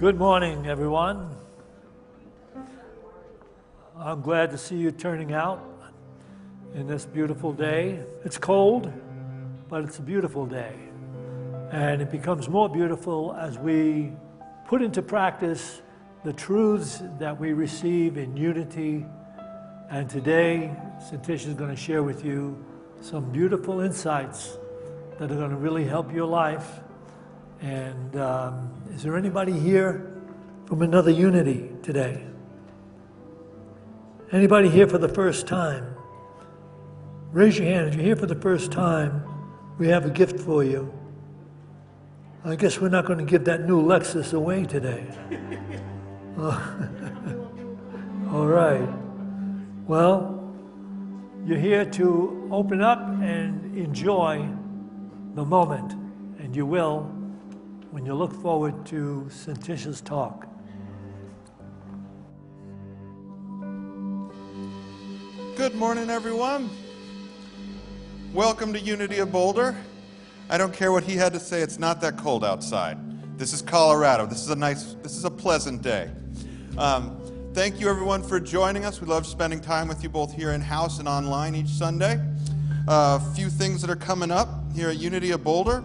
Good morning, everyone. I'm glad to see you turning out in this beautiful day. It's cold, but it's a beautiful day. And it becomes more beautiful as we put into practice the truths that we receive in unity. And today, Santish is going to share with you some beautiful insights that are going to really help your life. And is there anybody here from another unity today? Anybody here for the first time? Raise your hand. If you're here for the first time, we have a gift for you. I guess we're not going to give that new Lexus away today. All right. Well, you're here to open up and enjoy the moment, and you will when you look forward to Santish's talk. Good morning, everyone. Welcome to Unity of Boulder. I don't care what he had to say, it's not that cold outside. This is Colorado. This is a pleasant day. Thank you, everyone, for joining us. We love spending time with you both here in-house and online each Sunday. A few things that are coming up here at Unity of Boulder.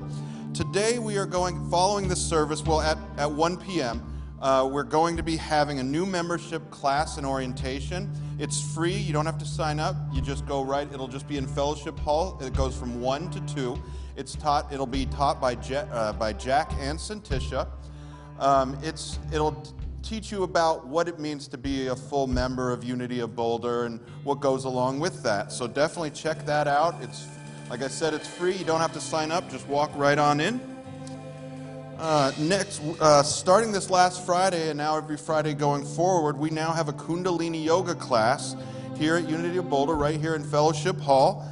Today we are following this service, at 1 p.m., we're going to be having a new membership class and orientation. It's free, you don't have to sign up, you just go right, it'll just be in Fellowship Hall. It goes from 1 to 2. It'll be taught by Jack and Santisha. It'll teach you about what it means to be a full member of Unity of Boulder and what goes along with that. So definitely check that out. Like I said, it's free. You don't have to sign up. Just walk right on in. Starting this last Friday and now every Friday going forward, we now have a Kundalini Yoga class here at Unity of Boulder, right here in Fellowship Hall.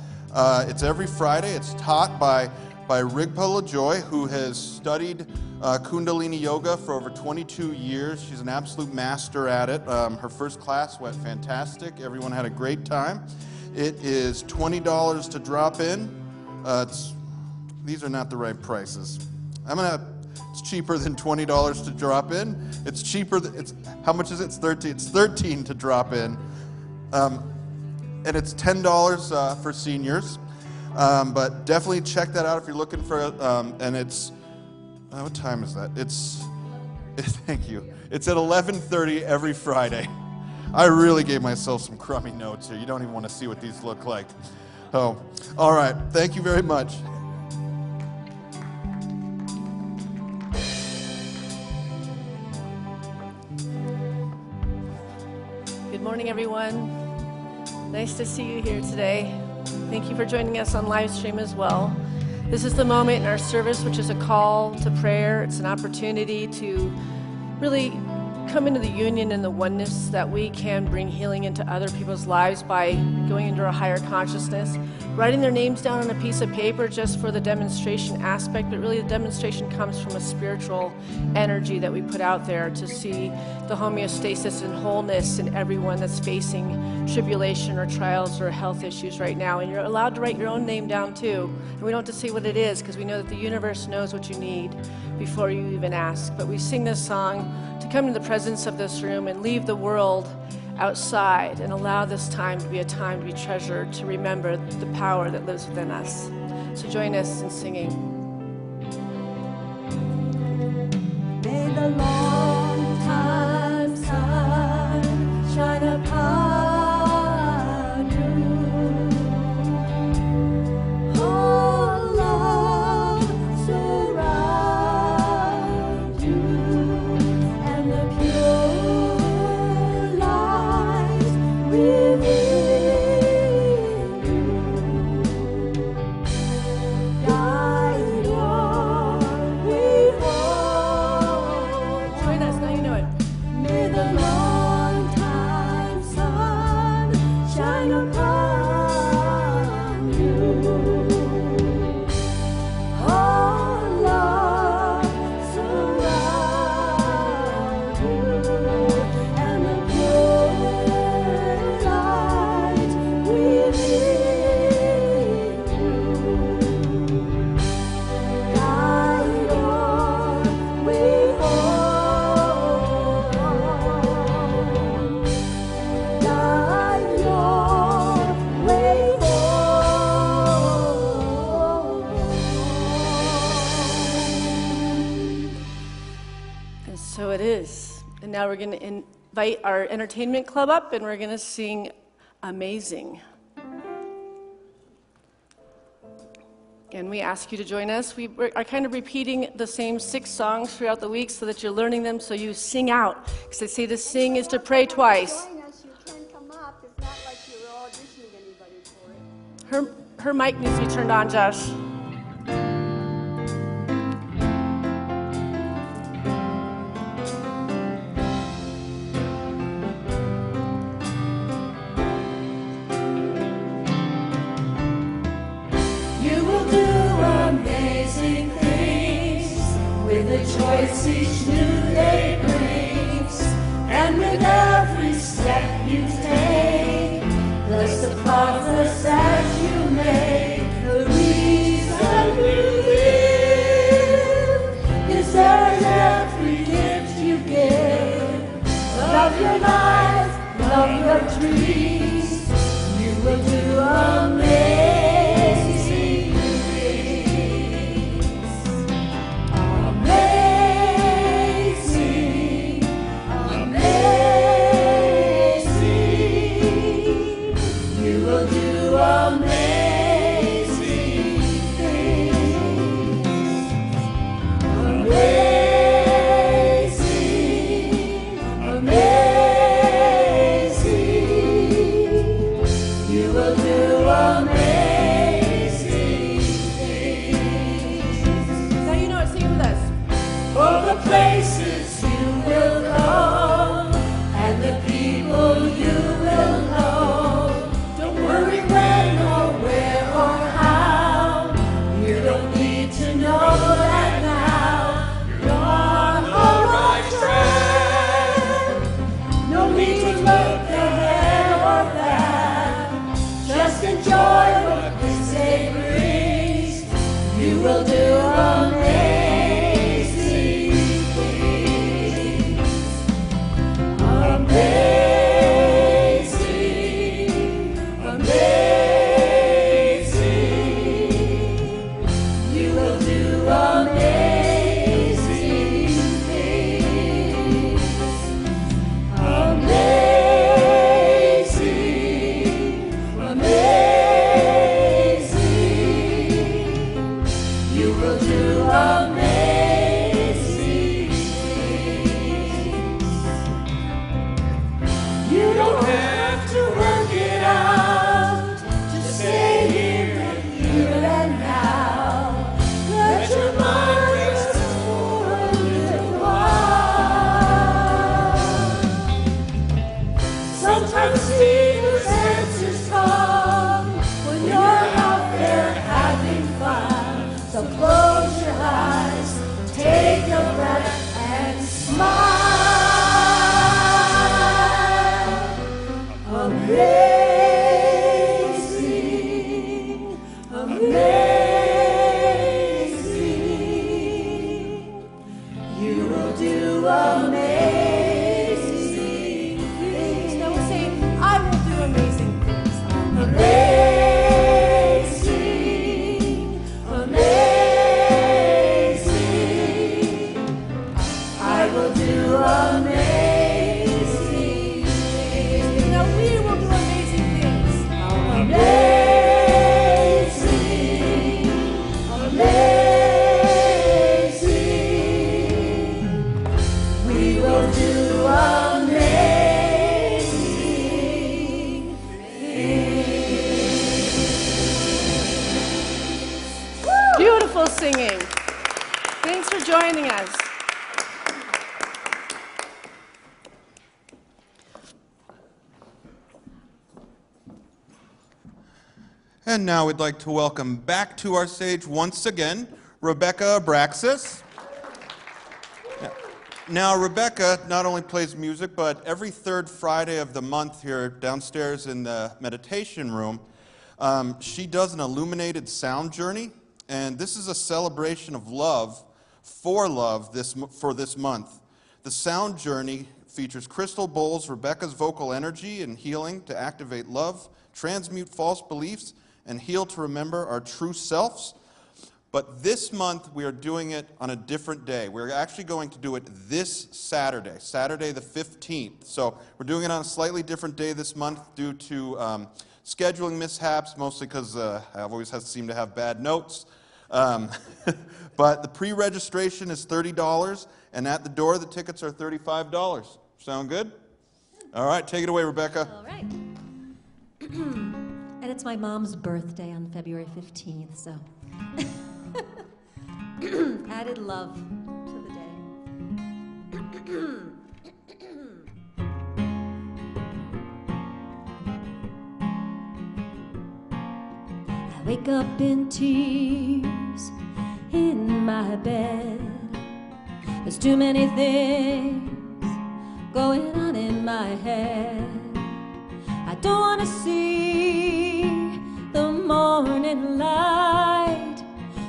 It's every Friday. It's taught by Rigpa LaJoy, who has studied Kundalini Yoga for over 22 years. She's an absolute master at it. Her first class went fantastic. Everyone had a great time. It is $20 to drop in. These are not the right prices. It's cheaper than $20 to drop in. It's cheaper. How much is it? It's 13. It's 13 to drop in, and it's $10 for seniors. But definitely check that out if you're looking for. And it's what time is that? Thank you. It's at 11:30 every Friday. I really gave myself some crummy notes here. You don't even want to see what these look like. Oh, all right. Thank you very much. Good morning, everyone. Nice to see you here today. Thank you for joining us on live stream as well. This is the moment in our service, which is a call to prayer. It's an opportunity to really come into the union and the oneness that we can bring healing into other people's lives by going into a higher consciousness, writing their names down on a piece of paper just for the demonstration aspect, but really the demonstration comes from a spiritual energy that we put out there to see the homeostasis and wholeness in everyone that's facing tribulation or trials or health issues right now. And you're allowed to write your own name down too. And we don't have to say what it is because we know that the universe knows what you need before you even ask. But we sing this song to come to the presence of this room and leave the world outside and allow this time to be a time to be treasured, to remember the power that lives within us. So join us in singing. May the long time sun shine upon you. Oh, love surround you, and the pure light within you. Guide your way home. it is. And now we're going to invite our entertainment club up, and we're going to sing Amazing. And we ask you to join us. We are kind of repeating the same 6 songs throughout the week so that you're learning them so you sing out. Because they say to sing is to pray twice. Join us, you can come up. It's not like you're auditioning anybody for it. Her mic needs to be turned on, Josh. Choice each new day brings, and with every step you take, bless the progress that you make. The reason you live is there in every gift you give. Love your life, love your dreams, you will do amazing things. Places you will go, and the people you will know. Don't worry when or where or how. You don't need to know that now. You're on the right track. No need to look ahead or back. Just enjoy what this day brings. You will do amazing. Singing. Thanks for joining us. And now we'd like to welcome back to our stage once again, Rebecca Abraxas. Now, Rebecca not only plays music, but every third Friday of the month here downstairs in the meditation room, she does an illuminated sound journey. And this is a celebration of love for this month. The sound journey features crystal bowls, Rebecca's vocal energy and healing to activate love, transmute false beliefs, and heal to remember our true selves. But this month, we are doing it on a different day. We're actually going to do it this Saturday, Saturday the 15th. So we're doing it on a slightly different day this month due to scheduling mishaps, mostly because I always seem to have bad notes. But the pre-registration is $30, and at the door, the tickets are $35. Sound good? All right, take it away, Rebecca. All right. And it's my mom's birthday on February 15th, so added love to the day. I wake up in tears in my bed. There's too many things going on in my head. I don't want to see the morning light,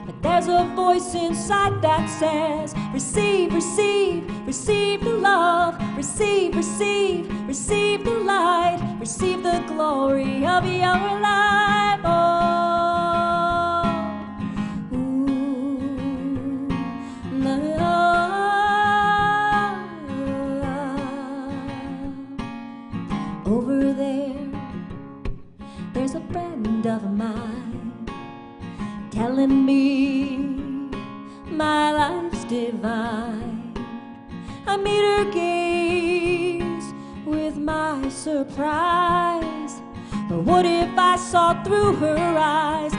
but there's a voice inside that says, receive, receive, receive the love, receive, receive, receive the light, receive the glory of your life. Oh, ooh, over there's a friend of mine telling me my life's divine. I meet her gaze with my surprise. But what if I saw through her eyes?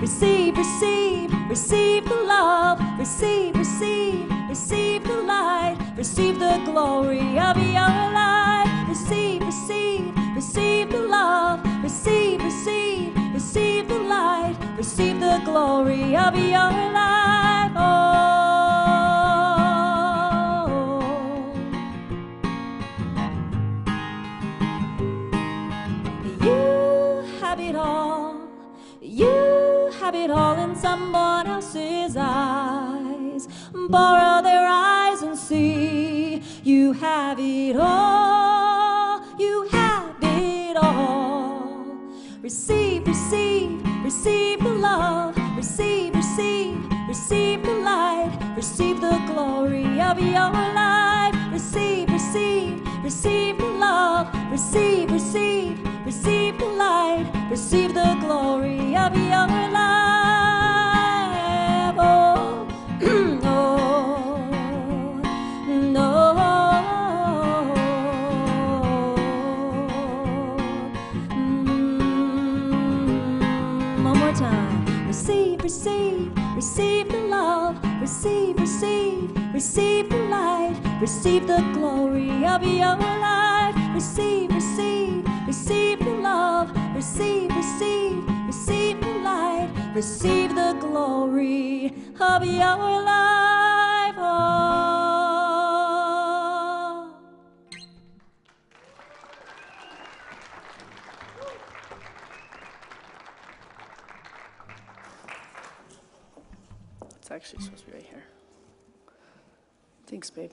Receive, receive, receive the love. Receive, receive, receive the light. Receive the glory of your life. Receive, receive, receive the love. Receive, receive, receive the light. Receive the glory of your life. Oh, you have it all. You have it all in someone else's eyes. Borrow their eyes and see. You have it all. You have it all. Receive, receive, receive the love. Receive, receive, receive the light. Receive the glory of your life. Receive, receive, receive the love. Receive, receive, receive the light. Receive the glory of your life. Oh, oh, no. One more time. Receive, receive, receive the love. Receive, receive, receive the light. Receive the glory of your life. Receive, receive, receive the love. Receive, receive, receive the light. Receive the glory of your life. Oh. It's actually supposed to be right here. Thanks, babe.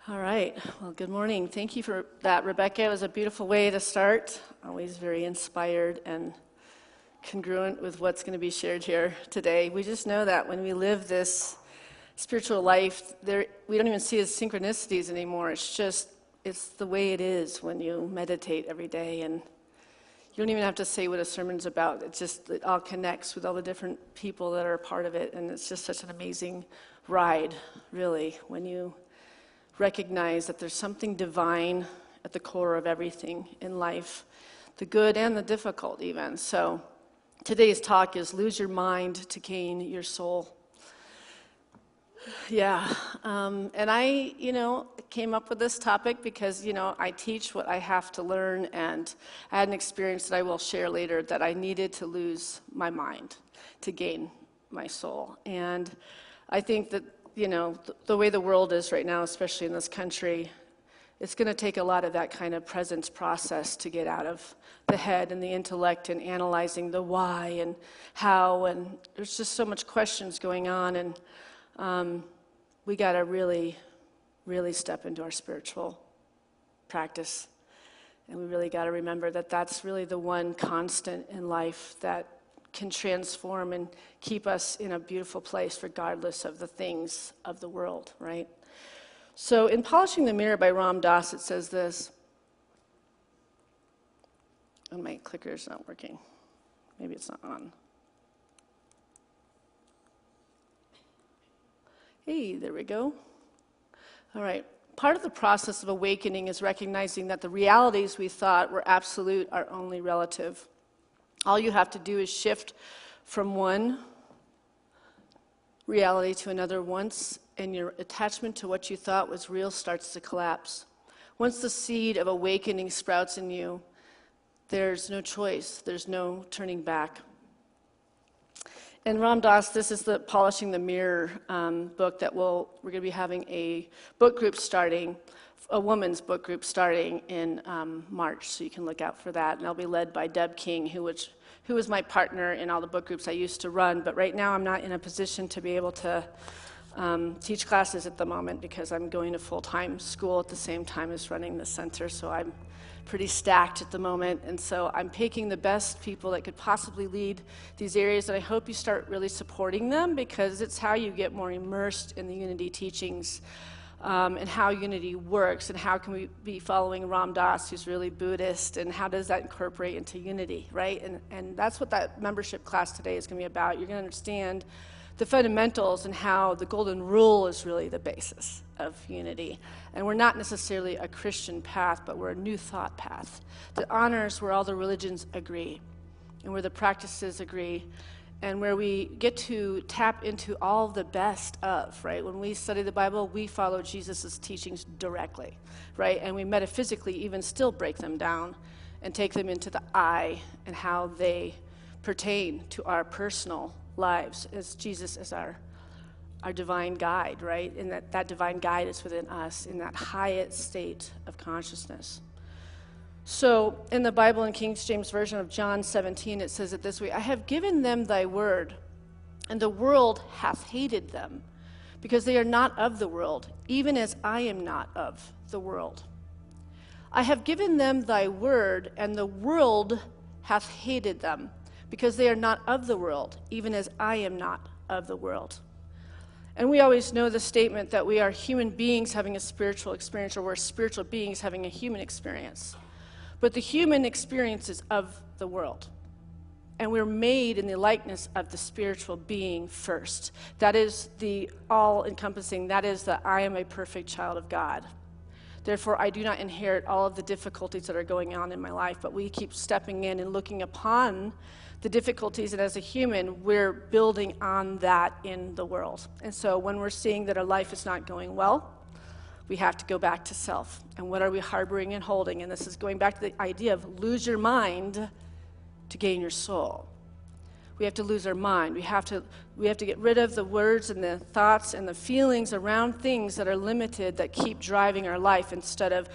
All right. Well, good morning. Thank you for that, Rebecca. It was a beautiful way to start. Always very inspired and congruent with what's going to be shared here today. We just know that when we live this spiritual life, we don't even see it as synchronicities anymore. It's the way it is when you meditate every day, and you don't even have to say what a sermon's about. It all connects with all the different people that are a part of it, and it's just such an amazing ride, really, when you recognize that there's something divine at the core of everything in life, the good and the difficult even. So today's talk is lose your mind to gain your soul. Yeah, and I, came up with this topic because, I teach what I have to learn, and I had an experience that I will share later that I needed to lose my mind to gain my soul. And I think that, the way the world is right now, especially in this country, it's going to take a lot of that kind of presence process to get out of the head and the intellect and analyzing the why and how, and there's just so much questions going on, and we got to really, really step into our spiritual practice, and we really got to remember that that's really the one constant in life that can transform and keep us in a beautiful place regardless of the things of the world, right? So in Polishing the Mirror by Ram Dass, it says this, and my clicker's not working. Maybe it's not on. Hey, there we go. All right. Part of the process of awakening is recognizing that the realities we thought were absolute are only relative. All you have to do is shift from one reality to another once, and your attachment to what you thought was real starts to collapse. Once the seed of awakening sprouts in you, there's no choice. There's no turning back. And Ram Dass, this is the Polishing the Mirror book that we're going to be having a book group starting, a woman's book group starting in March, so you can look out for that. And I'll be led by Deb King, who was my partner in all the book groups I used to run. But right now I'm not in a position to be able to teach classes at the moment because I'm going to full-time school at the same time as running the center, so I'm pretty stacked at the moment, and so I'm picking the best people that could possibly lead these areas, and I hope you start really supporting them because it's how you get more immersed in the Unity teachings and how Unity works, and how can we be following Ram Dass, who's really Buddhist, and how does that incorporate into Unity, right? And that's what that membership class today is going to be about. You're going to understand the fundamentals and how the golden rule is really the basis of Unity. And we're not necessarily a Christian path, but we're a new thought path that honors where all the religions agree and where the practices agree and where we get to tap into all the best of, right? When we study the Bible, we follow Jesus' teachings directly, right? And we metaphysically even still break them down and take them into the I and how they pertain to our personal lives as Jesus is our divine guide, right? And that divine guide is within us in that highest state of consciousness. So in the Bible, in King James Version of John 17, it says it this way, I have given them thy word, and the world hath hated them, because they are not of the world, even as I am not of the world. I have given them thy word, and the world hath hated them, because they are not of the world, even as I am not of the world. And we always know the statement that we are human beings having a spiritual experience, or we're spiritual beings having a human experience. But the human experience is of the world. And we're made in the likeness of the spiritual being first. That is the all-encompassing, that is the I am a perfect child of God. Therefore, I do not inherit all of the difficulties that are going on in my life, but we keep stepping in and looking upon the difficulties, and as a human, we're building on that in the world. And so when we're seeing that our life is not going well, we have to go back to self. And what are we harboring and holding? And this is going back to the idea of lose your mind to gain your soul. We have to lose our mind. We have to get rid of the words and the thoughts and the feelings around things that are limited that keep driving our life instead of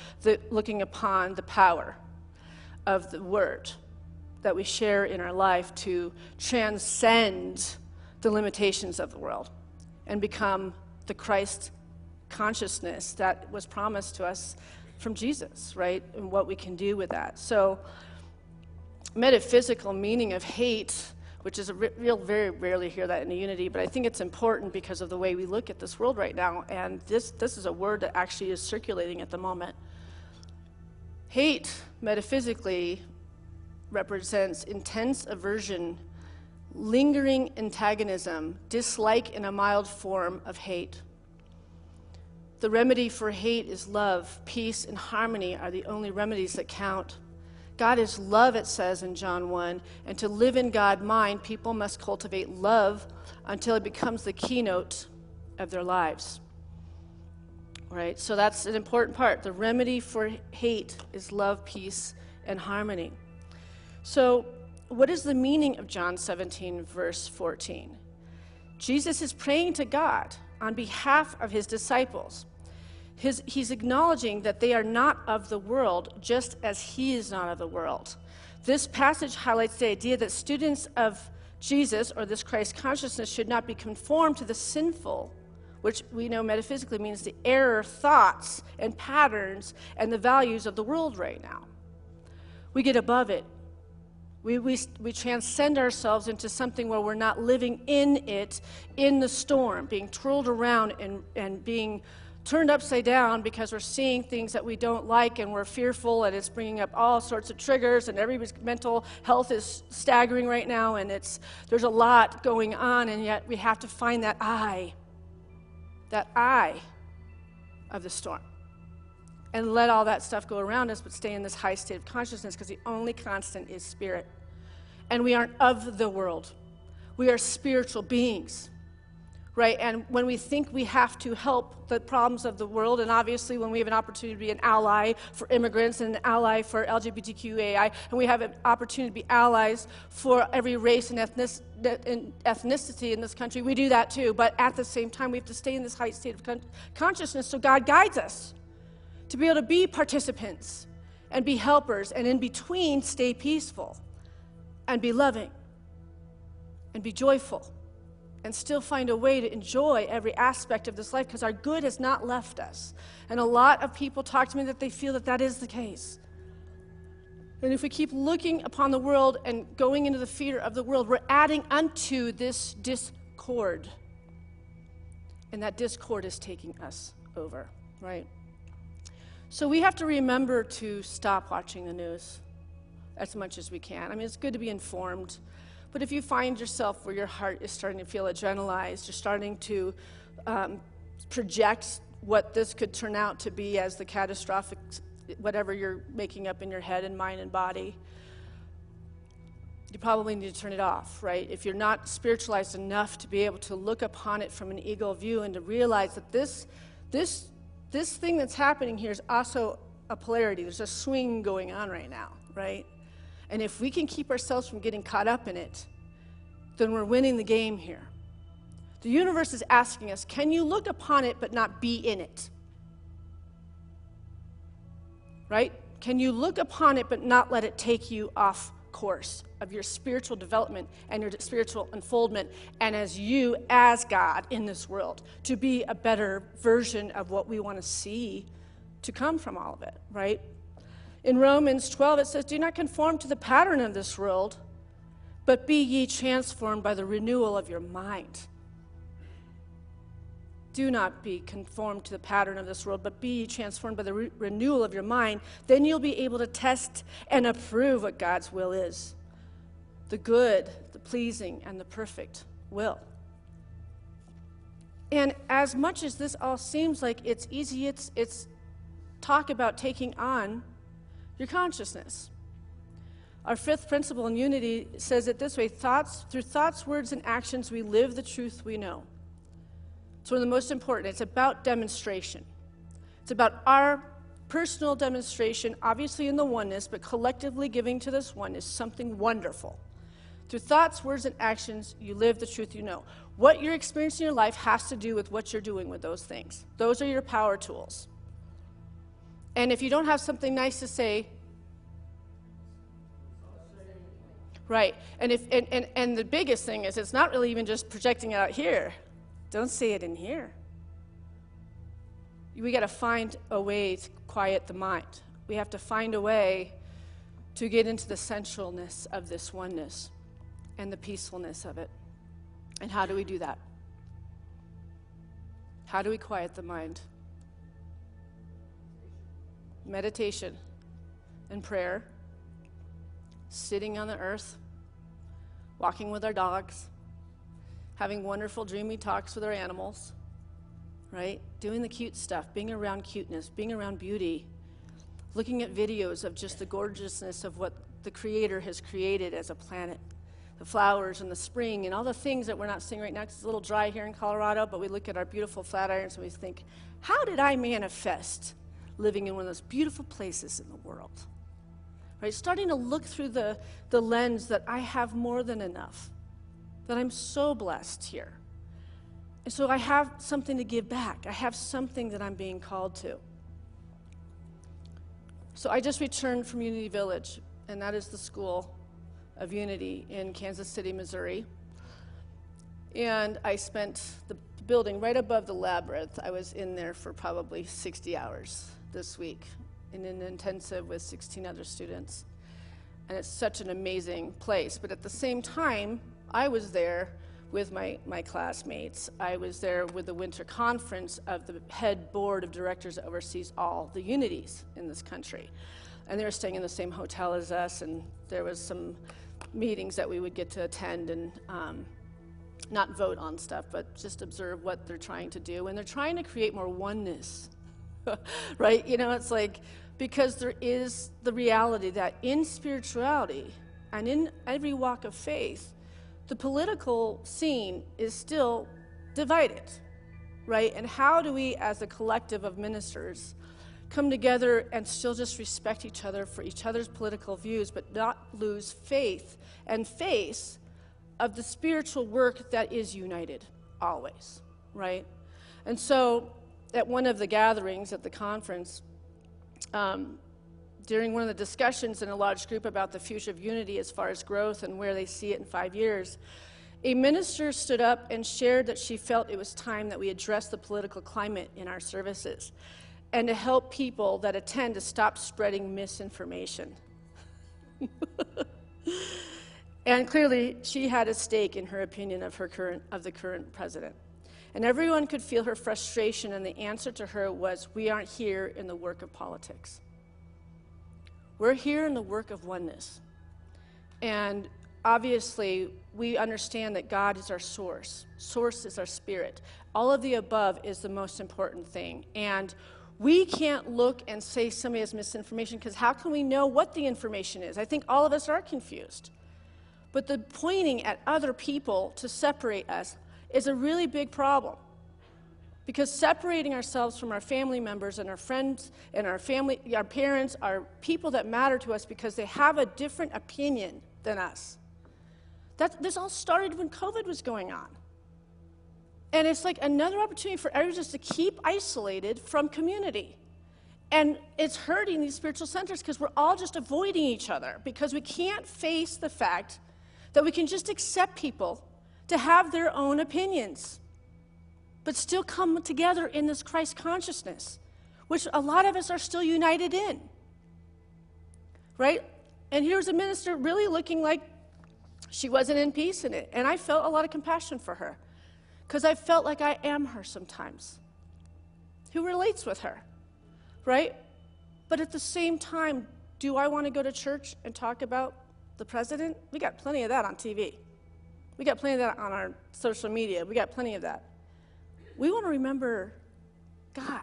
looking upon the power of the word that we share in our life to transcend the limitations of the world and become the Christ consciousness that was promised to us from Jesus, right? And what we can do with that. So metaphysical meaning of hate, which is very rarely hear that in the Unity, but I think it's important because of the way we look at this world right now, and this is a word that actually is circulating at the moment. Hate, metaphysically, represents intense aversion, lingering antagonism, dislike in a mild form of hate. The remedy for hate is love. Peace and harmony are the only remedies that count. God is love, it says in John 1, and to live in God mind, people must cultivate love until it becomes the keynote of their lives. Right? So that's an important part. The remedy for hate is love, peace, and harmony. So what is the meaning of John 17, verse 14? Jesus is praying to God on behalf of his disciples. He's acknowledging that they are not of the world, just as he is not of the world. This passage highlights the idea that students of Jesus, or this Christ consciousness, should not be conformed to the sinful, which we know metaphysically means the error thoughts and patterns and the values of the world right now. We get above it We transcend ourselves into something where we're not living in it, in the storm, being twirled around and being turned upside down because we're seeing things that we don't like and we're fearful, and it's bringing up all sorts of triggers, and everybody's mental health is staggering right now, and there's a lot going on, and yet we have to find that eye of the storm. And let all that stuff go around us, but stay in this high state of consciousness, because the only constant is spirit. And we aren't of the world. We are spiritual beings, right? And when we think we have to help the problems of the world, and obviously when we have an opportunity to be an ally for immigrants and an ally for LGBTQAI, and we have an opportunity to be allies for every race and ethnicity in this country, we do that too. But at the same time, we have to stay in this high state of consciousness so God guides us to be able to be participants and be helpers, and in between stay peaceful and be loving and be joyful and still find a way to enjoy every aspect of this life, because our good has not left us. And a lot of people talk to me that they feel that is the case. And if we keep looking upon the world and going into the fear of the world, we're adding unto this discord. And that discord is taking us over, right? So we have to remember to stop watching the news as much as we can. I mean, it's good to be informed, but if you find yourself where your heart is starting to feel adrenalized, you're starting to project what this could turn out to be as the catastrophic, whatever you're making up in your head and mind and body, you probably need to turn it off, right? If you're not spiritualized enough to be able to look upon it from an eagle view and to realize that this thing that's happening here is also a polarity. There's a swing going on right now, right? And if we can keep ourselves from getting caught up in it, then we're winning the game here. The universe is asking us, can you look upon it but not be in it? Right? Can you look upon it but not let it take you off course of your spiritual development and your spiritual unfoldment, and as God in this world, to be a better version of what we want to see to come from all of it, right? In Romans 12, it says, do not conform to the pattern of this world, but be ye transformed by the renewal of your mind. Do not be conformed to the pattern of this world, but be ye transformed by the renewal of your mind. Then you'll be able to test and approve what God's will is. The good, the pleasing, and the perfect will. And as much as this all seems like it's easy, it's talk about taking on your consciousness. Our fifth principle in unity says it this way: through thoughts, words, and actions, we live the truth we know. It's one of the most important. It's about demonstration. It's about our personal demonstration, obviously in the oneness, but collectively giving to this oneness something wonderful. Through thoughts, words, and actions, you live the truth you know. What you're experiencing in your life has to do with what you're doing with those things. Those are your power tools. And if you don't have something nice to say, right, and the biggest thing is it's not really even just projecting it out here. Don't say it in here. We got to find a way to quiet the mind. We have to find a way to get into the centralness of this oneness and the peacefulness of it. And how do we do that? How do we quiet the mind? Meditation and prayer, sitting on the earth, walking with our dogs, having wonderful dreamy talks with our animals, right? Doing the cute stuff, being around cuteness, being around beauty, looking at videos of just the gorgeousness of what the Creator has created as a planet, the flowers and the spring and all the things that we're not seeing right now because it's a little dry here in Colorado, but we look at our beautiful Flatirons and we think, how did I manifest living in one of those beautiful places in the world? Right? Starting to look through the lens that I have more than enough, that I'm so blessed here. And so I have something to give back. I have something that I'm being called to. So I just returned from Unity Village, and that is the School of Unity in Kansas City, Missouri. And I spent the building right above the labyrinth. I was in there for probably 60 hours this week in an intensive with 16 other students. And it's such an amazing place. But at the same time, I was there with my classmates. I was there with the winter conference of the head board of directors that oversees all the unities in this country. And they were staying in the same hotel as us, and there was some meetings that we would get to attend and not vote on stuff, but just observe what they're trying to do. And they're trying to create more oneness, right? You know, it's like, because there is the reality that in spirituality and in every walk of faith, the political scene is still divided, right? And how do we, as a collective of ministers, come together and still just respect each other for each other's political views, but not lose faith and face of the spiritual work that is united always, right? And so at one of the gatherings at the conference, during one of the discussions in a large group about the future of unity as far as growth and where they see it in 5 years, a minister stood up and shared that she felt it was time that we address the political climate in our services and to help people that attend to stop spreading misinformation. And clearly, she had a stake in her opinion of the current president. And everyone could feel her frustration, and the answer to her was, we aren't here in the work of politics. We're here in the work of oneness. And obviously, we understand that God is our source. Source is our spirit. All of the above is the most important thing. And we can't look and say somebody has misinformation, because how can we know what the information is? I think all of us are confused. But the pointing at other people to separate us is a really big problem. Because separating ourselves from our family members and our friends and our family, our parents, our people that matter to us because they have a different opinion than us. This all started when COVID was going on. And it's like another opportunity for everyone just to keep isolated from community. And it's hurting these spiritual centers because we're all just avoiding each other because we can't face the fact that we can just accept people to have their own opinions, but still come together in this Christ consciousness, which a lot of us are still united in, right? And here's a minister really looking like she wasn't in peace in it. And I felt a lot of compassion for her because I felt like I am her sometimes. Who relates with her, right? But at the same time, do I want to go to church and talk about the president? We got plenty of that on TV. We got plenty of that on our social media. We got plenty of that. We want to remember God.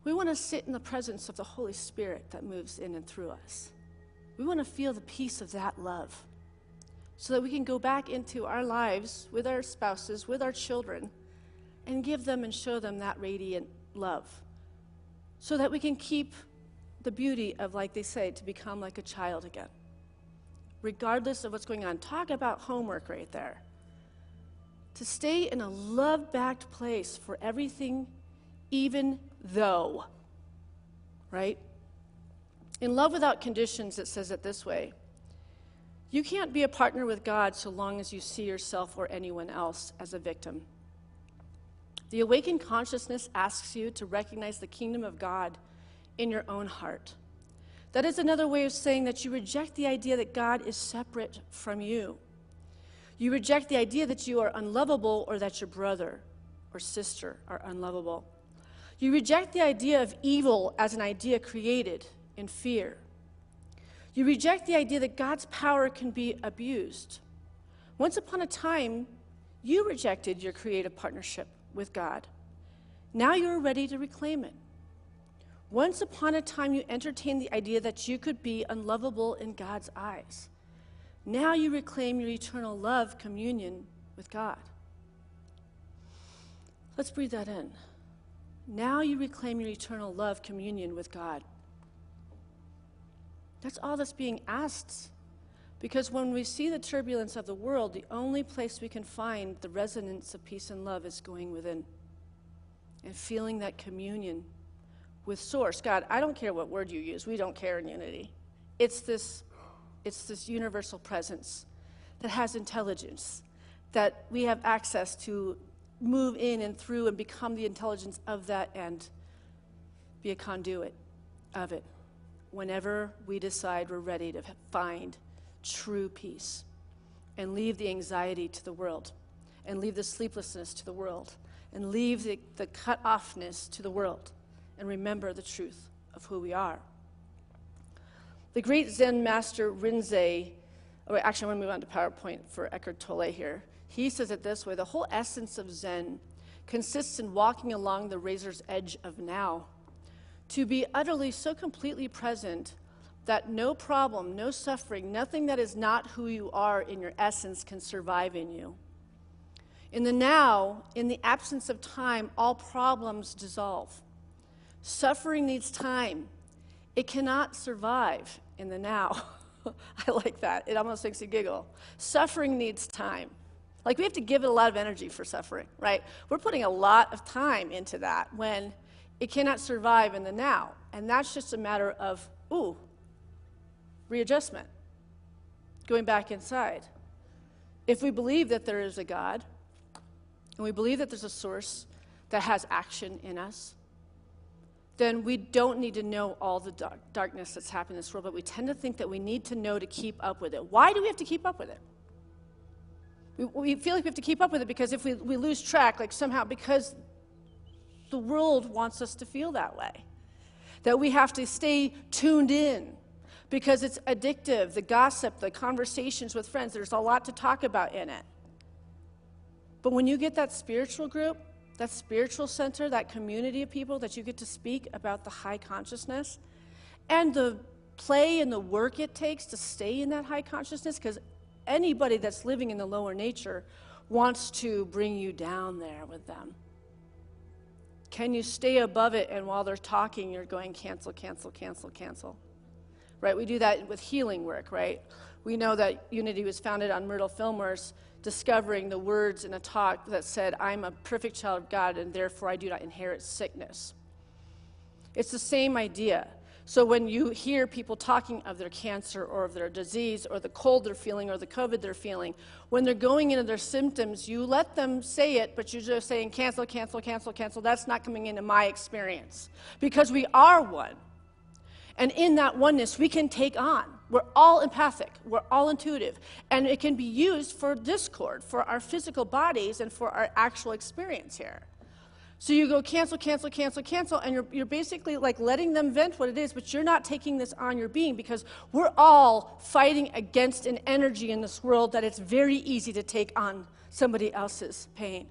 We want to sit in the presence of the Holy Spirit that moves in and through us. We want to feel the peace of that love so that we can go back into our lives with our spouses, with our children, and give them and show them that radiant love so that we can keep the beauty of, like they say, to become like a child again, regardless of what's going on. Talk about homework right there. To stay in a love-backed place for everything, even though, right? In Love Without Conditions, it says it this way: you can't be a partner with God so long as you see yourself or anyone else as a victim. The awakened consciousness asks you to recognize the kingdom of God in your own heart. That is another way of saying that you reject the idea that God is separate from you. You reject the idea that you are unlovable or that your brother or sister are unlovable. You reject the idea of evil as an idea created in fear. You reject the idea that God's power can be abused. Once upon a time, you rejected your creative partnership with God. Now you're ready to reclaim it. Once upon a time, you entertained the idea that you could be unlovable in God's eyes. Now you reclaim your eternal love communion with God. Let's breathe that in. Now you reclaim your eternal love communion with God. That's all that's being asked. Because when we see the turbulence of the world, the only place we can find the resonance of peace and love is going within and feeling that communion with Source. God, I don't care what word you use. We don't care in unity. It's this universal presence that has intelligence, that we have access to move in and through and become the intelligence of that and be a conduit of it. whenever we decide we're ready to find true peace and leave the anxiety to the world and leave the sleeplessness to the world and leave the cut-offness to the world and remember the truth of who we are. The great Zen master Rinzai, actually I want to move on to PowerPoint for Eckhart Tolle here. He says it this way: the whole essence of Zen consists in walking along the razor's edge of now, to be utterly so completely present that no problem, no suffering, nothing that is not who you are in your essence can survive in you. In the now, in the absence of time, all problems dissolve. Suffering needs time. It cannot survive in the now. I like that. It almost makes you giggle. Suffering needs time. Like, we have to give it a lot of energy for suffering, right? We're putting a lot of time into that when it cannot survive in the now. And that's just a matter of, readjustment, going back inside. If we believe that there is a God, and we believe that there's a source that has action in us, then we don't need to know all the darkness that's happening in this world, but we tend to think that we need to know to keep up with it. Why do we have to keep up with it? We feel like we have to keep up with it because if we lose track, like somehow, because the world wants us to feel that way, that we have to stay tuned in because it's addictive, the gossip, the conversations with friends, there's a lot to talk about in it. But when you get that spiritual group, that spiritual center, that community of people that you get to speak about the high consciousness and the play and the work it takes to stay in that high consciousness, because anybody that's living in the lower nature wants to bring you down there with them. Can you stay above it and while they're talking you're going cancel, cancel, cancel, cancel? Right? We do that with healing work, right? We know that Unity was founded on Myrtle Fillmore's discovering the words in a talk that said, I'm a perfect child of God and therefore I do not inherit sickness. It's the same idea. So when you hear people talking of their cancer or of their disease or the cold they're feeling or the COVID they're feeling, when they're going into their symptoms, you let them say it, but you're just saying cancel, cancel, cancel, cancel. That's not coming into my experience because we are one. And in that oneness, we can take on. We're all empathic. We're all intuitive. And it can be used for discord, for our physical bodies, and for our actual experience here. So you go cancel, cancel, cancel, cancel, and you're basically like letting them vent what it is, but you're not taking this on your being because we're all fighting against an energy in this world that it's very easy to take on somebody else's pain.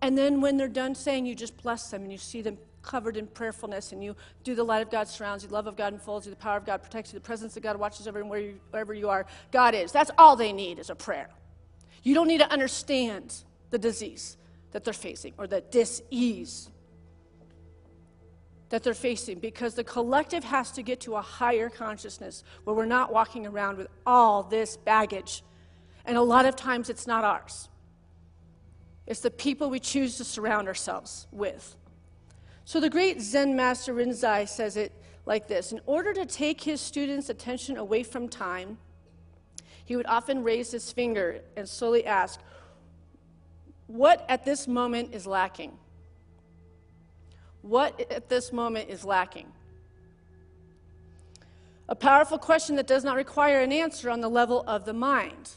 And then when they're done saying, you just bless them and you see them covered in prayerfulness, and you do the light of God surrounds you, the love of God enfolds you, the power of God protects you, the presence of God watches over you, wherever you are, God is. That's all they need is a prayer. You don't need to understand the disease that they're facing or the dis-ease that they're facing, because the collective has to get to a higher consciousness where we're not walking around with all this baggage. And a lot of times it's not ours. It's the people we choose to surround ourselves with. So the great Zen master Rinzai says it like this: in order to take his students' attention away from time, he would often raise his finger and slowly ask, what at this moment is lacking? What at this moment is lacking? A powerful question that does not require an answer on the level of the mind.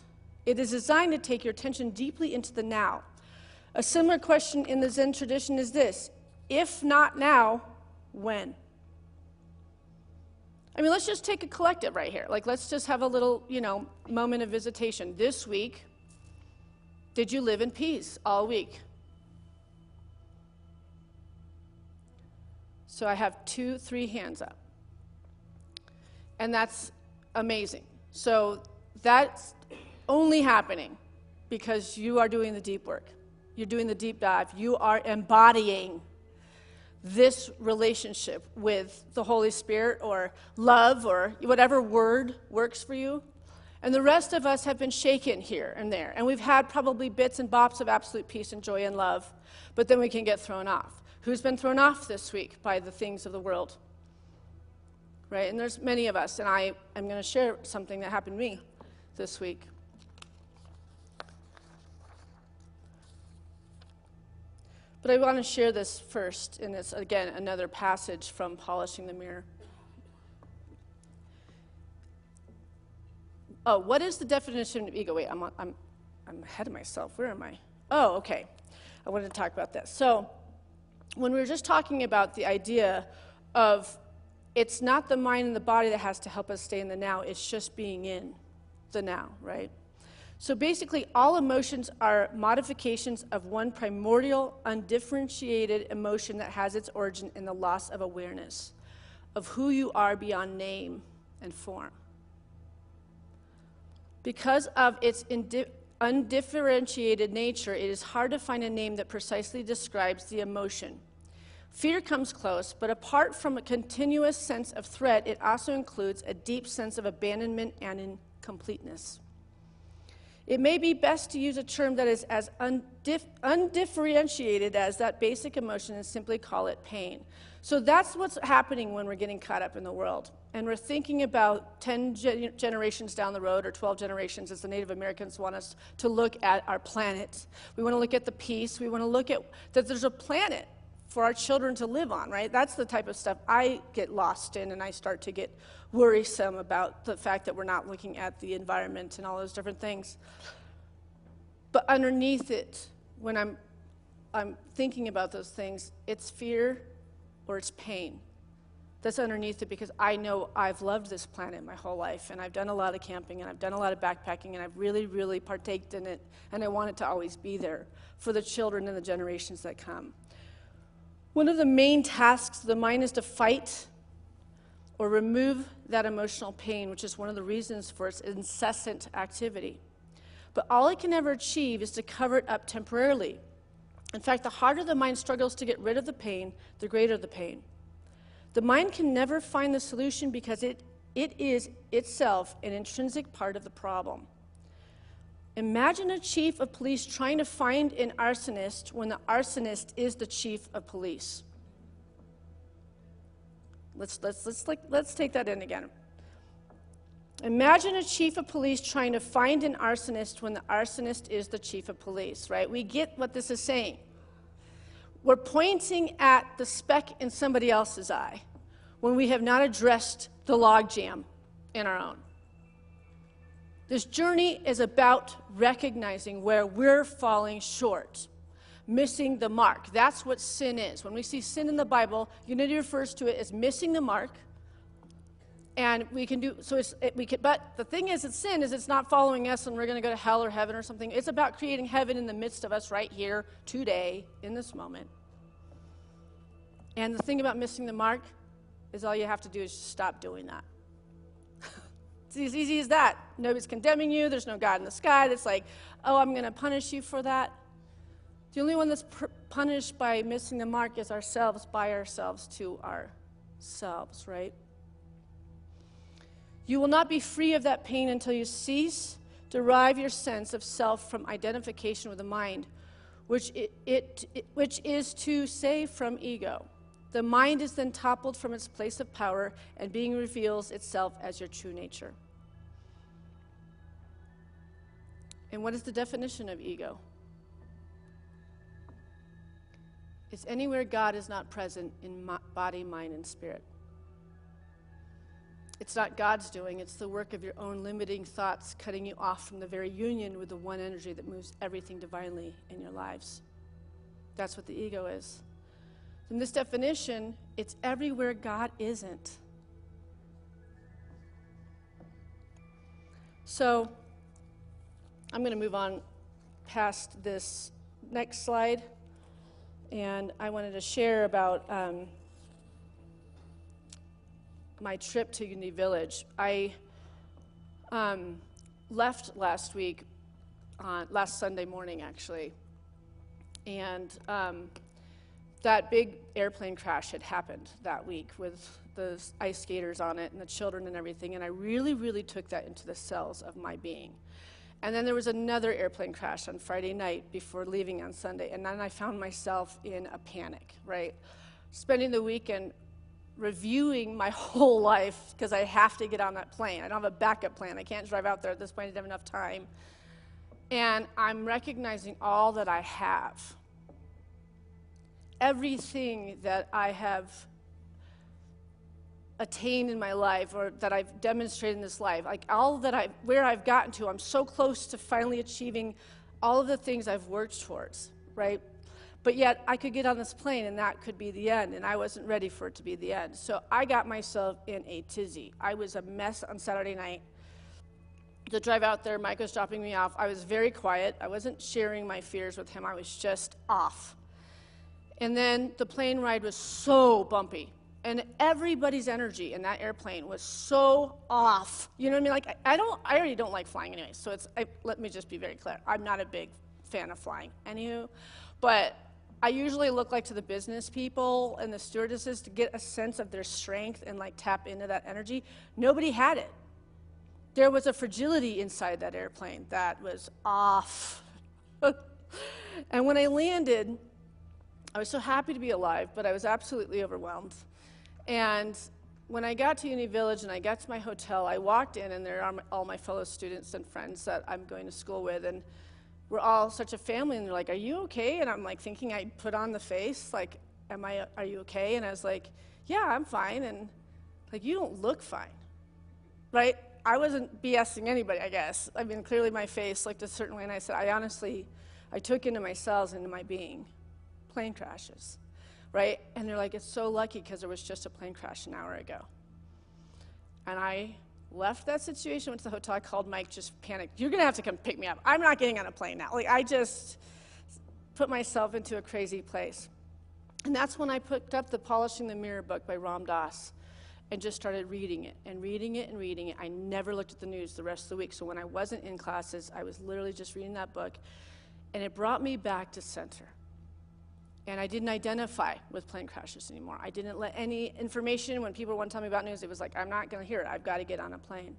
It is designed to take your attention deeply into the now. A similar question in the Zen tradition is this: if not now, when? I mean, let's just take a collective right here. Like, let's just have a little, moment of visitation. This week, did you live in peace all week? So I have 2, 3 hands up. And that's amazing. So that's only happening because you are doing the deep work. You're doing the deep dive. You are embodying this relationship with the Holy Spirit or love or whatever word works for you. And the rest of us have been shaken here and there. And we've had probably bits and bops of absolute peace and joy and love. But then we can get thrown off. Who's been thrown off this week by the things of the world? Right? And there's many of us. And I am going to share something that happened to me this week. But I want to share this first, and it's, again, another passage from Polishing the Mirror. Oh, what is the definition of ego? Wait, I'm ahead of myself. Where am I? Oh, okay. I wanted to talk about this. So when we were just talking about the idea of it's not the mind and the body that has to help us stay in the now, it's just being in the now, right? So basically, all emotions are modifications of one primordial, undifferentiated emotion that has its origin in the loss of awareness of who you are beyond name and form. Because of its undifferentiated nature, it is hard to find a name that precisely describes the emotion. Fear comes close, but apart from a continuous sense of threat, it also includes a deep sense of abandonment and incompleteness. It may be best to use a term that is as undifferentiated as that basic emotion and simply call it pain. So that's what's happening when we're getting caught up in the world. And we're thinking about 10 generations down the road, or 12 generations, as the Native Americans want us to look at our planet. We want to look at the peace. We want to look at that there's a planet for our children to live on, right? That's the type of stuff I get lost in, and I start to get worrisome about the fact that we're not looking at the environment and all those different things. But underneath it, when I'm thinking about those things, it's fear or it's pain that's underneath it, because I know I've loved this planet my whole life, and I've done a lot of camping, and I've done a lot of backpacking, and I've really, really partaked in it, and I want it to always be there for the children and the generations that come. One of the main tasks of the mind is to fight or remove that emotional pain, which is one of the reasons for its incessant activity. But all it can ever achieve is to cover it up temporarily. In fact, the harder the mind struggles to get rid of the pain, the greater the pain. The mind can never find the solution because it is itself an intrinsic part of the problem. Imagine a chief of police trying to find an arsonist when the arsonist is the chief of police. Let's take that in again. Imagine a chief of police trying to find an arsonist when the arsonist is the chief of police, right? We get what this is saying. We're pointing at the speck in somebody else's eye when we have not addressed the logjam in our own. This journey is about recognizing where we're falling short, missing the mark. That's what sin is. When we see sin in the Bible, Unity refers to it as missing the mark. And we can do so. But the thing is, sin is it's not following us, and we're going to go to hell or heaven or something. It's about creating heaven in the midst of us, right here, today, in this moment. And the thing about missing the mark is all you have to do is just stop doing that. It's as easy as that. Nobody's condemning you. There's no God in the sky that's like, oh, I'm going to punish you for that. The only one that's punished by missing the mark is ourselves, by ourselves, to ourselves, right? You will not be free of that pain until you cease, derive your sense of self from identification with the mind, which is to say from ego. The mind is then toppled from its place of power, and being reveals itself as your true nature. And what is the definition of ego? It's anywhere God is not present in body, mind, and spirit. It's not God's doing, it's the work of your own limiting thoughts, cutting you off from the very union with the one energy that moves everything divinely in your lives. That's what the ego is. In this definition, it's everywhere God isn't. So, I'm going to move on past this next slide, and I wanted to share about my trip to Unity Village. I left last week, last Sunday morning actually, and that big airplane crash had happened that week with the ice skaters on it and the children and everything, and I really, really took that into the cells of my being. And then there was another airplane crash on Friday night before leaving on Sunday, and then I found myself in a panic, right? Spending the weekend reviewing my whole life because I have to get on that plane. I don't have a backup plan. I can't drive out there at this point. I didn't have enough time. And I'm recognizing all that I have. Everything that I have attained in my life or that I've demonstrated in this life, like all that where I've gotten to, I'm so close to finally achieving all of the things I've worked towards, right? But yet I could get on this plane and that could be the end, and I wasn't ready for it to be the end. So I got myself in a tizzy. I was a mess on Saturday night. The drive out there, Mike was dropping me off. I was very quiet. I wasn't sharing my fears with him. I was just off. And then the plane ride was so bumpy. And everybody's energy in that airplane was so off. You know what I mean? Like, I already don't like flying anyway. So let me just be very clear. I'm not a big fan of flying. Anywho, but I usually look like to the business people and the stewardesses to get a sense of their strength and like tap into that energy. Nobody had it. There was a fragility inside that airplane that was off. And when I landed, I was so happy to be alive, but I was absolutely overwhelmed. And when I got to Uni Village and I got to my hotel, I walked in, and there are all my fellow students and friends that I'm going to school with, and we're all such a family, and they're like, "Are you okay?" And I'm like thinking I'd put on the face, like, are you okay? And I was like, "Yeah, I'm fine." And like, "You don't look fine," right? I wasn't BSing anybody, I guess. I mean, clearly my face looked a certain way, and I said, I took into my cells, into my being, plane crashes. Right? And they're like, "It's so lucky because there was just a plane crash an hour ago." And I left that situation, went to the hotel, I called Mike, just panicked. "You're going to have to come pick me up. I'm not getting on a plane now." Like, I just put myself into a crazy place. And that's when I picked up the Polishing the Mirror book by Ram Dass and just started reading it and reading it and reading it. I never looked at the news the rest of the week. So when I wasn't in classes, I was literally just reading that book. And it brought me back to center. And I didn't identify with plane crashes anymore. I didn't let any information, when people want to tell me about news, it was like, I'm not going to hear it. I've got to get on a plane.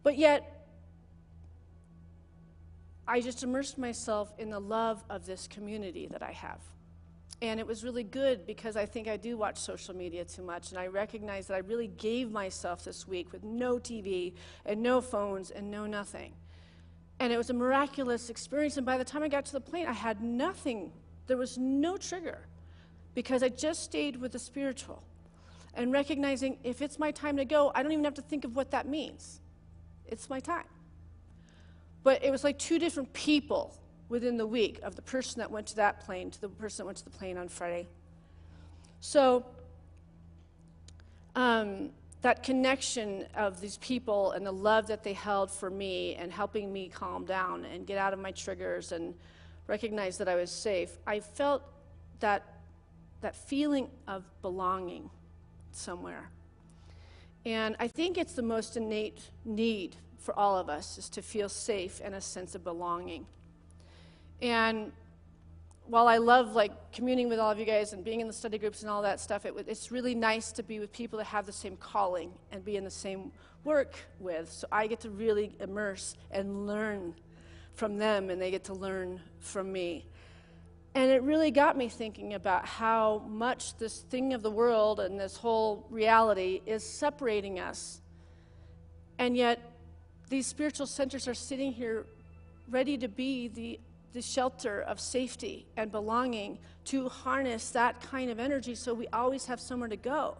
But yet, I just immersed myself in the love of this community that I have. And it was really good because I think I do watch social media too much, and I recognize that I really gave myself this week with no TV and no phones and no nothing. And it was a miraculous experience, and by the time I got to the plane, I had nothing. There was no trigger because I just stayed with the spiritual and recognizing if it's my time to go, I don't even have to think of what that means. It's my time. But it was like two different people within the week, of the person that went to that plane to the person that went to the plane on Friday. So that connection of these people and the love that they held for me and helping me calm down and get out of my triggers and recognize that I was safe, I felt that feeling of belonging somewhere. And I think it's the most innate need for all of us, is to feel safe and a sense of belonging. And while I love like communing with all of you guys and being in the study groups and all that stuff, it's really nice to be with people that have the same calling and be in the same work with. So I get to really immerse and learn from them, and they get to learn from me. And it really got me thinking about how much this thing of the world and this whole reality is separating us. And yet these spiritual centers are sitting here ready to be the shelter of safety and belonging, to harness that kind of energy so we always have somewhere to go,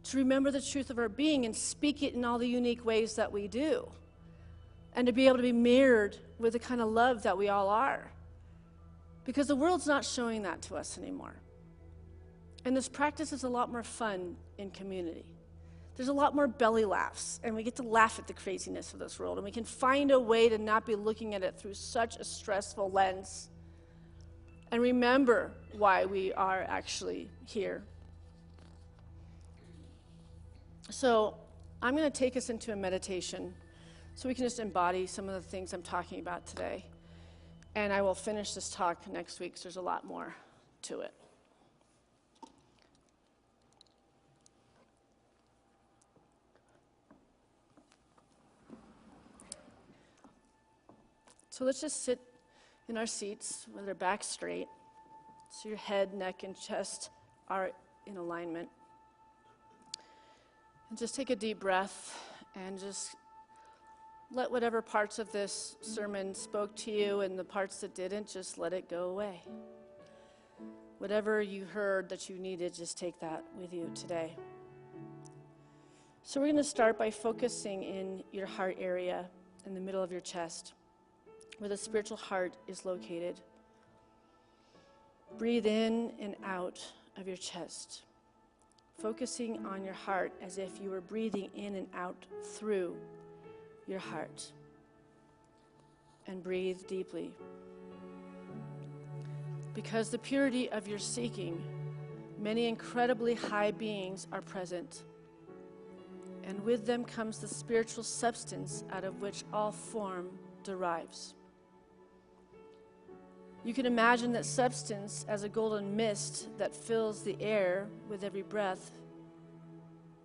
to remember the truth of our being and speak it in all the unique ways that we do, and to be able to be mirrored with the kind of love that we all are. Because the world's not showing that to us anymore. And this practice is a lot more fun in community. There's a lot more belly laughs, and we get to laugh at the craziness of this world, and we can find a way to not be looking at it through such a stressful lens, and remember why we are actually here. So I'm going to take us into a meditation so we can just embody some of the things I'm talking about today. And I will finish this talk next week, because there's a lot more to it. So let's just sit in our seats with our backs straight, so your head, neck, and chest are in alignment. And just take a deep breath and just let whatever parts of this sermon spoke to you and the parts that didn't, just let it go away. Whatever you heard that you needed, just take that with you today. So we're going to start by focusing in your heart area in the middle of your chest, where the spiritual heart is located. Breathe in and out of your chest, focusing on your heart as if you were breathing in and out through your heart. And breathe deeply. Because the purity of your seeking, many incredibly high beings are present. And with them comes the spiritual substance out of which all form derives. You can imagine that substance as a golden mist that fills the air with every breath.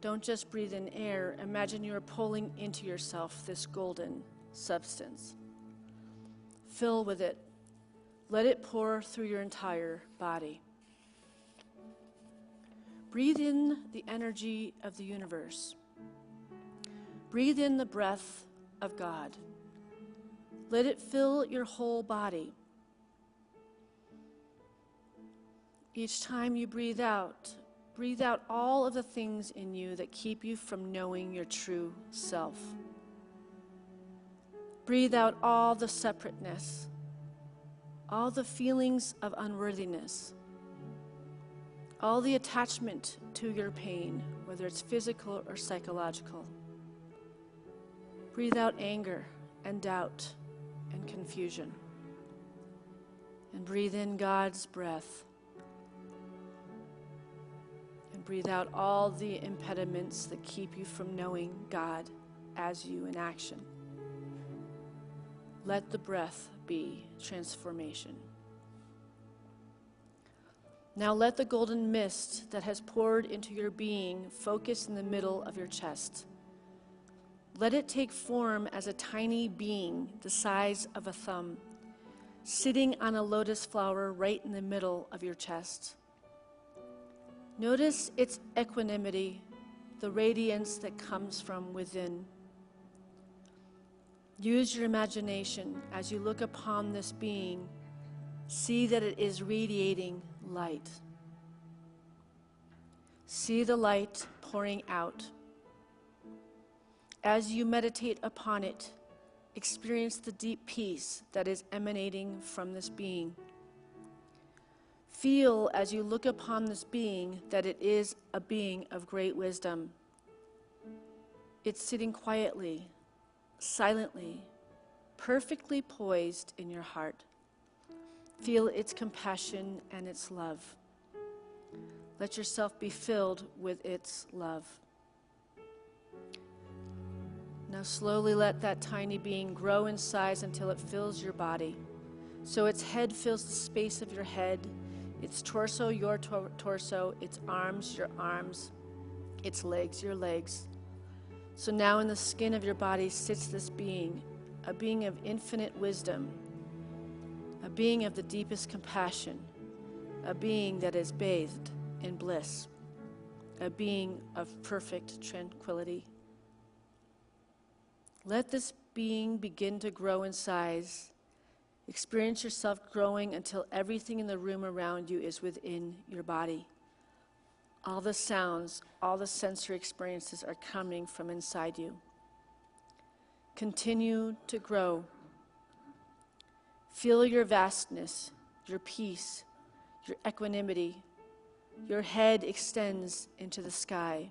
Don't just breathe in air. Imagine you are pulling into yourself this golden substance. Fill with it. Let it pour through your entire body. Breathe in the energy of the universe. Breathe in the breath of God. Let it fill your whole body. Each time you breathe out all of the things in you that keep you from knowing your true self. Breathe out all the separateness, all the feelings of unworthiness, all the attachment to your pain, whether it's physical or psychological. Breathe out anger and doubt and confusion. And breathe in God's breath. And breathe out all the impediments that keep you from knowing God as you in action. Let the breath be transformation. Now let the golden mist that has poured into your being focus in the middle of your chest. Let it take form as a tiny being the size of a thumb, sitting on a lotus flower right in the middle of your chest. Notice its equanimity, the radiance that comes from within. Use your imagination as you look upon this being. See that it is radiating light. See the light pouring out. As you meditate upon it, experience the deep peace that is emanating from this being. Feel as you look upon this being that it is a being of great wisdom. It's sitting quietly, silently, perfectly poised in your heart. Feel its compassion and its love. Let yourself be filled with its love. Now slowly let that tiny being grow in size until it fills your body. So its head fills the space of your head, its torso, your torso, its arms, your arms, its legs, your legs. So now in the skin of your body sits this being, a being of infinite wisdom, a being of the deepest compassion, a being that is bathed in bliss, a being of perfect tranquility. Let this being begin to grow in size. Experience yourself growing until everything in the room around you is within your body. All the sounds, all the sensory experiences are coming from inside you. Continue to grow. Feel your vastness, your peace, your equanimity. Your head extends into the sky.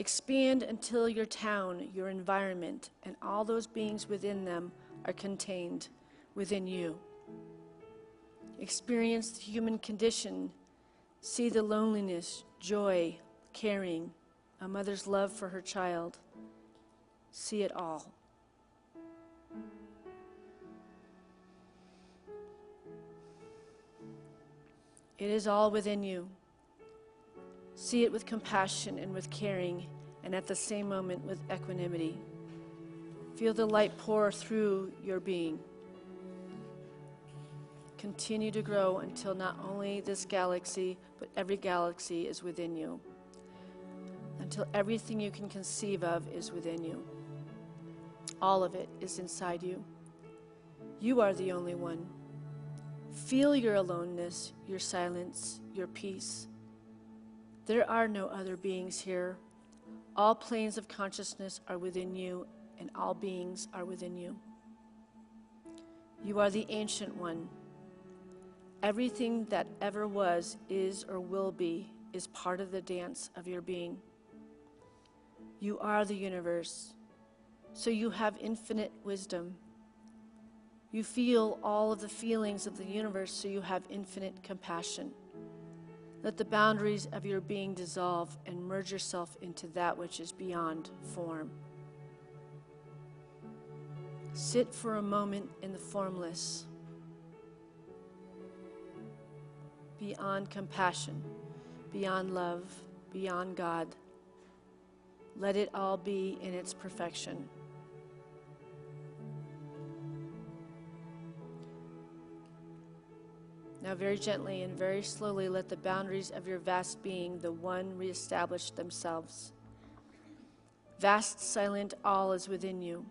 Expand until your town, your environment, and all those beings within them are contained within you. Experience the human condition. See the loneliness, joy, caring, a mother's love for her child. See it all. It is all within you. See it with compassion and with caring, and at the same moment with equanimity. Feel the light pour through your being. Continue to grow until not only this galaxy, but every galaxy is within you. Until everything you can conceive of is within you. All of it is inside you. You are the only one. Feel your aloneness, your silence, your peace. There are no other beings here. All planes of consciousness are within you, and all beings are within you. You are the Ancient One. Everything that ever was, is, or will be is part of the dance of your being. You are the universe, so you have infinite wisdom. You feel all of the feelings of the universe, so you have infinite compassion. Let the boundaries of your being dissolve and merge yourself into that which is beyond form. Sit for a moment in the formless, beyond compassion, beyond love, beyond God. Let it all be in its perfection. Now very gently and very slowly let the boundaries of your vast being, the One, reestablish themselves. Vast, silent all is within you.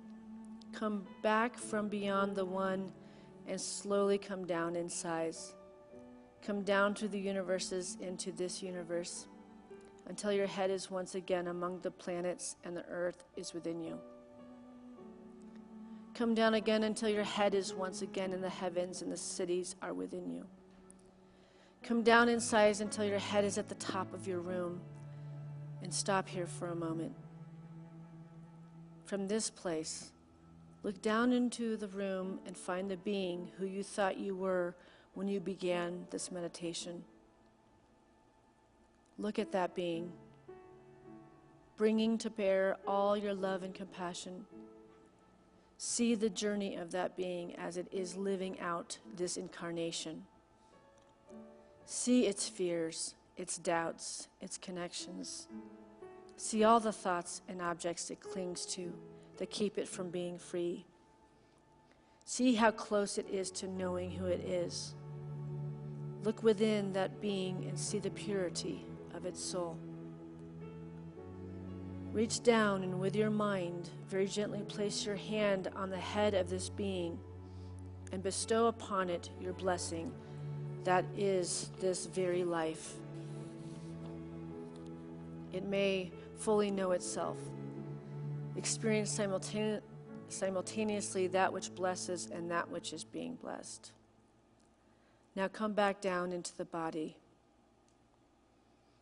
Come back from beyond the One and slowly come down in size. Come down through the universes into this universe until your head is once again among the planets and the earth is within you. Come down again until your head is once again in the heavens and the cities are within you. Come down in size until your head is at the top of your room, and stop here for a moment. From this place, look down into the room and find the being who you thought you were when you began this meditation. Look at that being, bringing to bear all your love and compassion. See the journey of that being as it is living out this incarnation. See its fears, its doubts, its connections. See all the thoughts and objects it clings to that keep it from being free. See how close it is to knowing who it is. Look within that being and see the purity of its soul. Reach down and with your mind, very gently place your hand on the head of this being and bestow upon it your blessing that is this very life. It may fully know itself, experience simultaneously that which blesses and that which is being blessed. Now come back down into the body.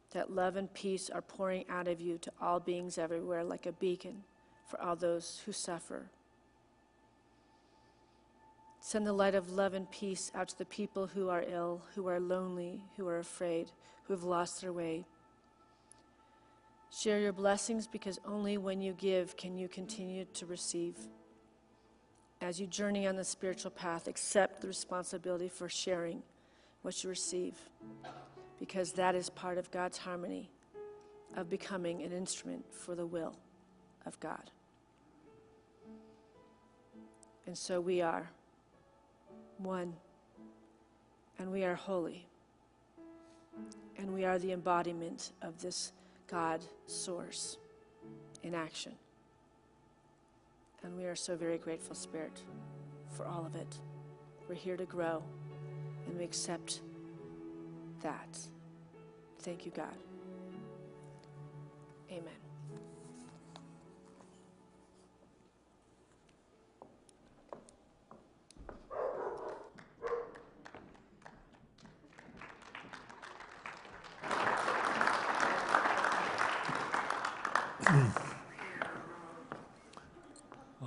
That love and peace are pouring out of you to all beings everywhere like a beacon for all those who suffer. Send the light of love and peace out to the people who are ill, who are lonely, who are afraid, who have lost their way. Share your blessings because only when you give can you continue to receive. As you journey on the spiritual path, accept the responsibility for sharing what you receive, because that is part of God's harmony of becoming an instrument for the will of God. And so we are one, and we are holy, and we are the embodiment of this God source in action. And we are so very grateful, Spirit, for all of it. We're here to grow, and we accept that. Thank you, God. Amen.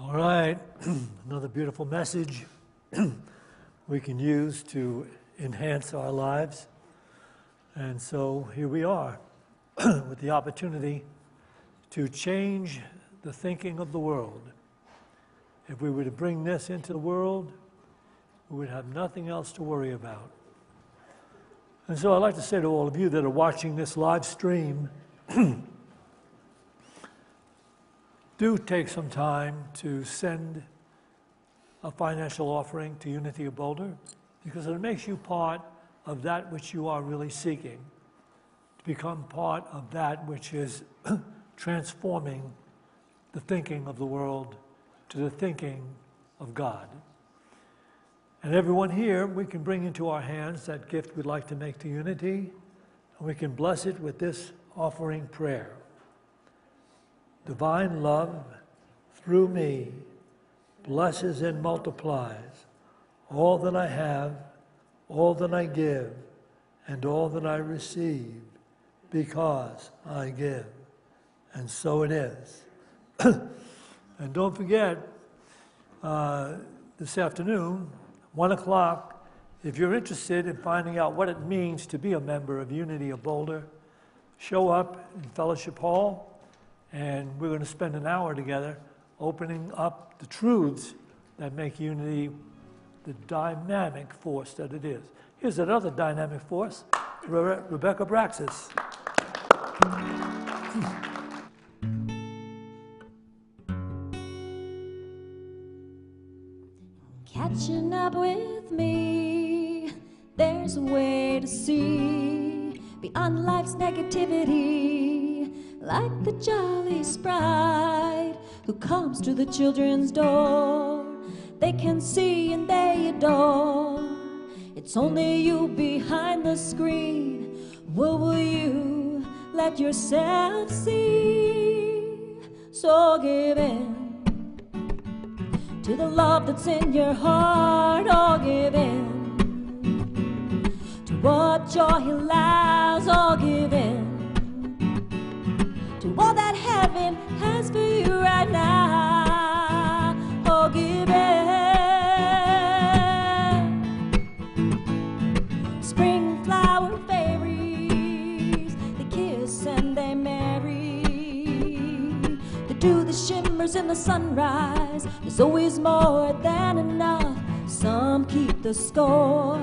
All right, another beautiful message we can use to enhance our lives. And so here we are with the opportunity to change the thinking of the world. If we were to bring this into the world, we would have nothing else to worry about. And so I'd like to say to all of you that are watching this live stream, do take some time to send a financial offering to Unity of Boulder, because it makes you part of that which you are really seeking, to become part of that which is transforming the thinking of the world to the thinking of God. And everyone here, we can bring into our hands that gift we'd like to make to Unity, and we can bless it with this offering prayer. divine love through me blesses and multiplies all that I have, all that I give, and all that I receive, because I give. And so it is. And don't forget, this afternoon, 1 o'clock, if you're interested in finding out what it means to be a member of Unity of Boulder, show up in Fellowship Hall, and we're going to spend an hour together opening up the truths that make Unity the dynamic force that it is. Here's another dynamic force, Rebecca Braxis. Catching up with me, there's a way to see beyond life's negativity, like the jolly sprite who comes to the children's door. They can see and they adore. It's only you behind the screen. What will you let yourself see? So give in to the love that's in your heart, or give in to what joy allows, or give in to all that heaven has for you right now, or give in. Spring flower fairies, they kiss and they marry, they do the shimmers in the sunrise. There's always more than enough. Some keep the score,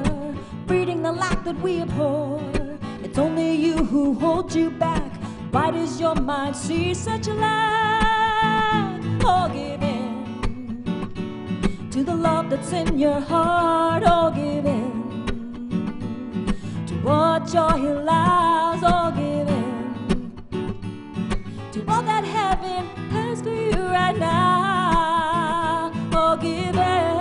breeding the lack that we abhor. It's only you who holds you back. Bright as your mind sees such a lack. Oh, give in to the love that's in your heart. Oh, give in to what joy allows. Oh, give in to all that heaven has for you right now. Oh, give in.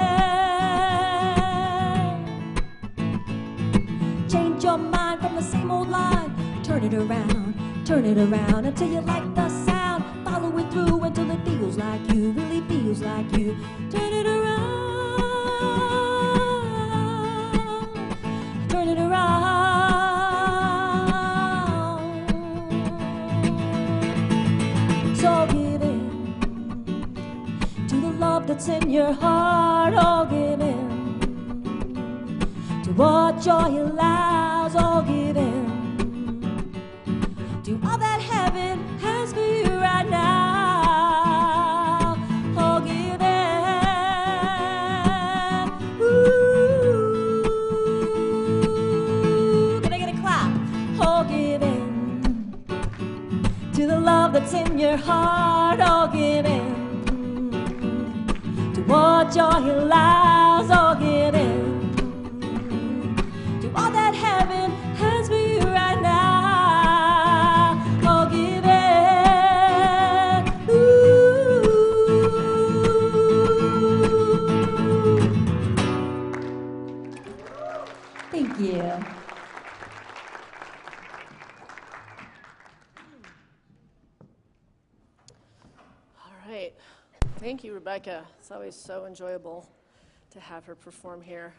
Change your mind from the same old line. Turn it around until you like the sound. Follow it through until it feels like you, really feels like you. Turn it around, turn it around. So give in to the love that's in your heart. Oh, give in to what joy allows. Oh, give in to all that heaven has for you right now. Oh, give in. Ooh, can I get a clap? Oh, give in to the love that's in your heart. Oh, give in to what joy allows. Oh, give in to all that heaven has for you right now. Thank you. All right. Thank you, Rebecca. It's always so enjoyable to have her perform here.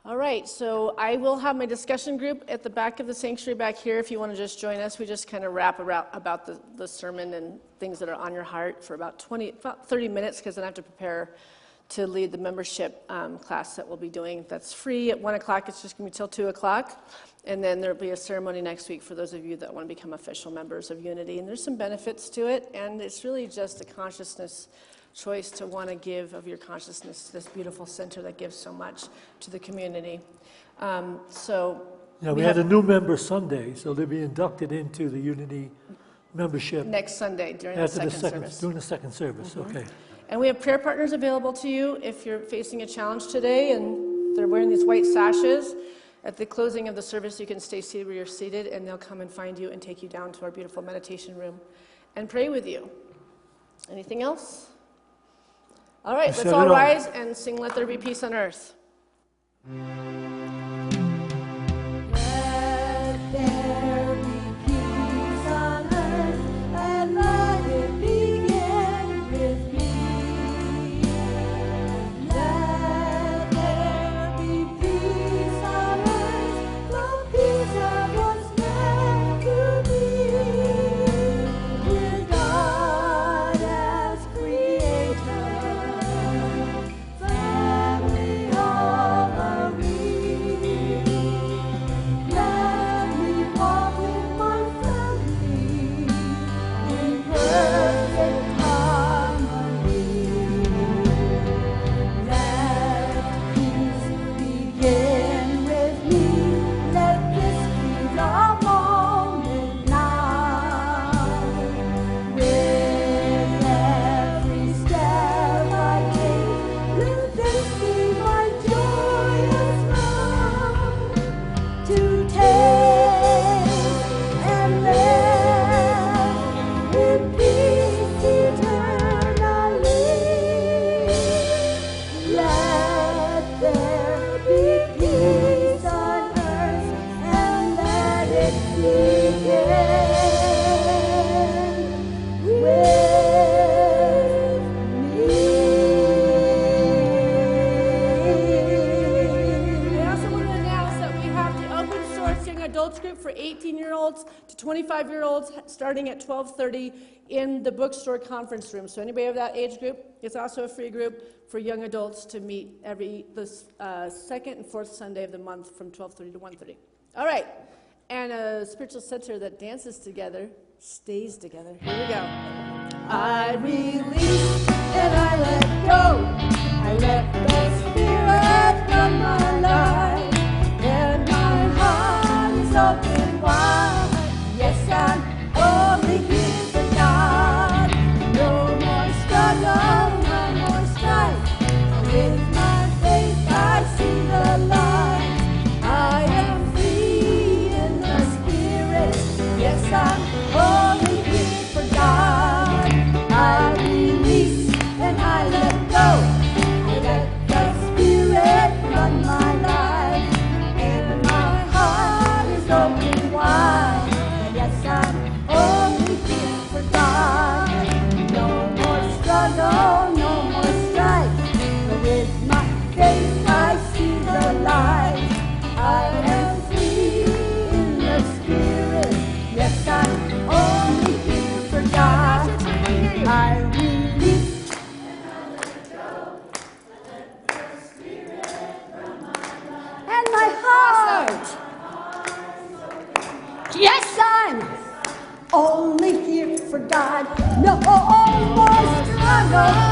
All right, so I will have my discussion group at the back of the sanctuary back here if you want to just join us. We just kind of wrap about the sermon and things that are on your heart for about 30 minutes, because then I have to prepare to lead the membership class that we'll be doing. That's free at 1 o'clock. It's just going to be till 2 o'clock. And then there'll be a ceremony next week for those of you that want to become official members of Unity. And there's some benefits to it, and it's really just a consciousness choice to want to give of your consciousness to this beautiful center that gives so much to the community. We had a new member Sunday, so they'll be inducted into the Unity membership next Sunday during the second service. During the second service, okay. And we have prayer partners available to you if you're facing a challenge today and they're wearing these white sashes. At the closing of the service, you can stay seated where you're seated, and they'll come and find you and take you down to our beautiful meditation room and pray with you. Anything else? All right, let's all rise and sing Let There Be Peace on Earth. Let there be peace on earth, and let it be And this be my joyous vow, to take and live in peace eternally. Let there be peace on earth, and let it begin with me. I also want to announce that we have the open source young adults group for 18-year-olds to 25-year-olds starting at 12:30 in the bookstore conference room. So anybody of that age group, it's also a free group for young adults to meet every second and fourth Sunday of the month from 12:30 to 1:30. All right, and a spiritual center that dances together stays together. Here we go. I release and I let go. I let the Spirit run my life, and my heart is open wide. Yes, I'm only here for God. No more struggle, no more strife. With my faith I see the light. I am free in the Spirit. Yes, I'm only here for God. I release and I let go. I let the Spirit run my life, and my heart is open wide. Yes, I'm only here for God. No more struggle, no more strife. With my faith I see the light. I am free in the Spirit. Yes, I'm only here for God. I release and my heart. Yes, I'm only here for God. No more struggle.